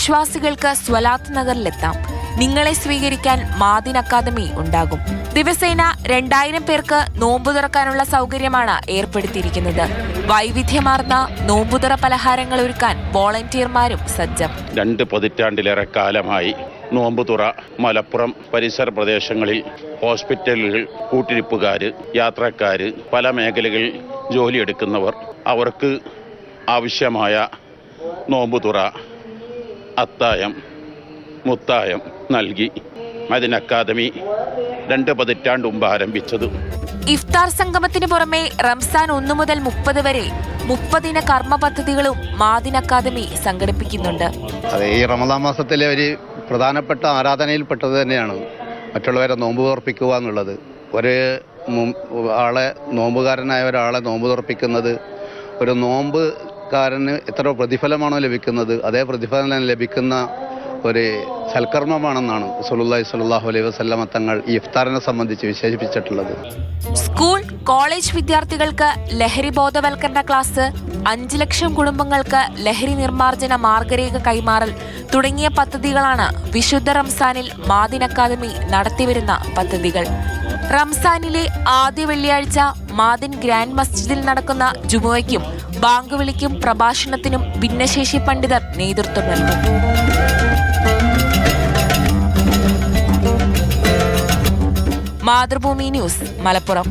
വിശ്വാസികൾക്ക് സ്വലാത്ത് നഗറിലെത്താം. നിങ്ങളെ സ്വീകരിക്കാൻ മാദിൻ അക്കാദമി ഉണ്ടാകും. ദിവസേന 2000 പേർക്ക് നോമ്പു തുറക്കാനുള്ള സൗകര്യമാണ് ഏർപ്പെടുത്തിയിരിക്കുന്നത്. വൈവിധ്യമാർന്ന നോമ്പുതുറ പലഹാരങ്ങൾ ഒരുക്കാൻ വോളണ്ടിയർമാരും സജ്ജം. 2 പതിറ്റാണ്ടിലേറെ കാലമായി നോമ്പുതുറ മലപ്പുറം പരിസര പ്രദേശങ്ങളിൽ ഹോസ്പിറ്റലുകൾ, കൂട്ടിരിപ്പുകാർ, യാത്രക്കാർ, പല മേഖലകളിൽ ജോലിയെടുക്കുന്നവർ, അവർക്ക് ആവശ്യമായ നോമ്പുതുറ, അത്തായം, മുത്തായം നൽകി മദീൻ അക്കാദമി 2 പതിറ്റാണ്ട് മുമ്പ് ആരംഭിച്ചത്. ഇഫ്താർ സംഗമത്തിന് പുറമെ റംസാൻ 1 മുതൽ 30 വരെ 30 കർമ്മ പദ്ധതികളും മാദിൻ അക്കാദമി സംഘടിപ്പിക്കുന്നുണ്ട്. അതെ, ഈ റമദാൻ മാസത്തിലെ ഒരു പ്രധാനപ്പെട്ട ആരാധനയിൽപ്പെട്ടത് തന്നെയാണ് മറ്റുള്ളവരെ നോമ്പ് തുറപ്പിക്കുക എന്നുള്ളത്. നോമ്പുകാരനായ ഒരാളെ നോമ്പ് തുറപ്പിക്കുന്നത് ഒരു നോമ്പുകാരന് എത്ര പ്രതിഫലമാണോ ലഭിക്കുന്നത് അതേ പ്രതിഫലം ലഭിക്കുന്ന ഒരു സൽക്കർമ്മമാണെന്നാണ് റസൂലുള്ളാഹി സ്വല്ലല്ലാഹു അലൈഹി വസല്ലമ തങ്ങൾ ഈ ഇഫ്താറിനെ സംബന്ധിച്ച് വിശേഷിപ്പിച്ചിട്ടുള്ളത്. സ്കൂൾ, കോളേജ് വിദ്യാർത്ഥികൾക്ക് ലഹരി ബോധവൽക്കരണ ക്ലാസ്, 5 ലക്ഷം കുടുംബങ്ങൾക്ക് ലഹരി നിർമ്മാർജ്ജന മാർഗരേഖ കൈമാറൽ തുടങ്ങിയ പദ്ധതികളാണ് വിശുദ്ധ റംസാനിൽ മാദിൻ അക്കാദമി നടത്തിവരുന്ന പദ്ധതികൾ. റംസാനിലെ ആദ്യ വെള്ളിയാഴ്ച മാദിൻ ഗ്രാൻഡ് മസ്ജിദിൽ നടക്കുന്ന ജുമുഅയ്ക്കും ബാങ്ക് വിളിക്കും പ്രഭാഷണത്തിനും ഭിന്നശേഷി പണ്ഡിതർ നേതൃത്വം നൽകും. മാതൃഭൂമി ന്യൂസ്, മലപ്പുറം.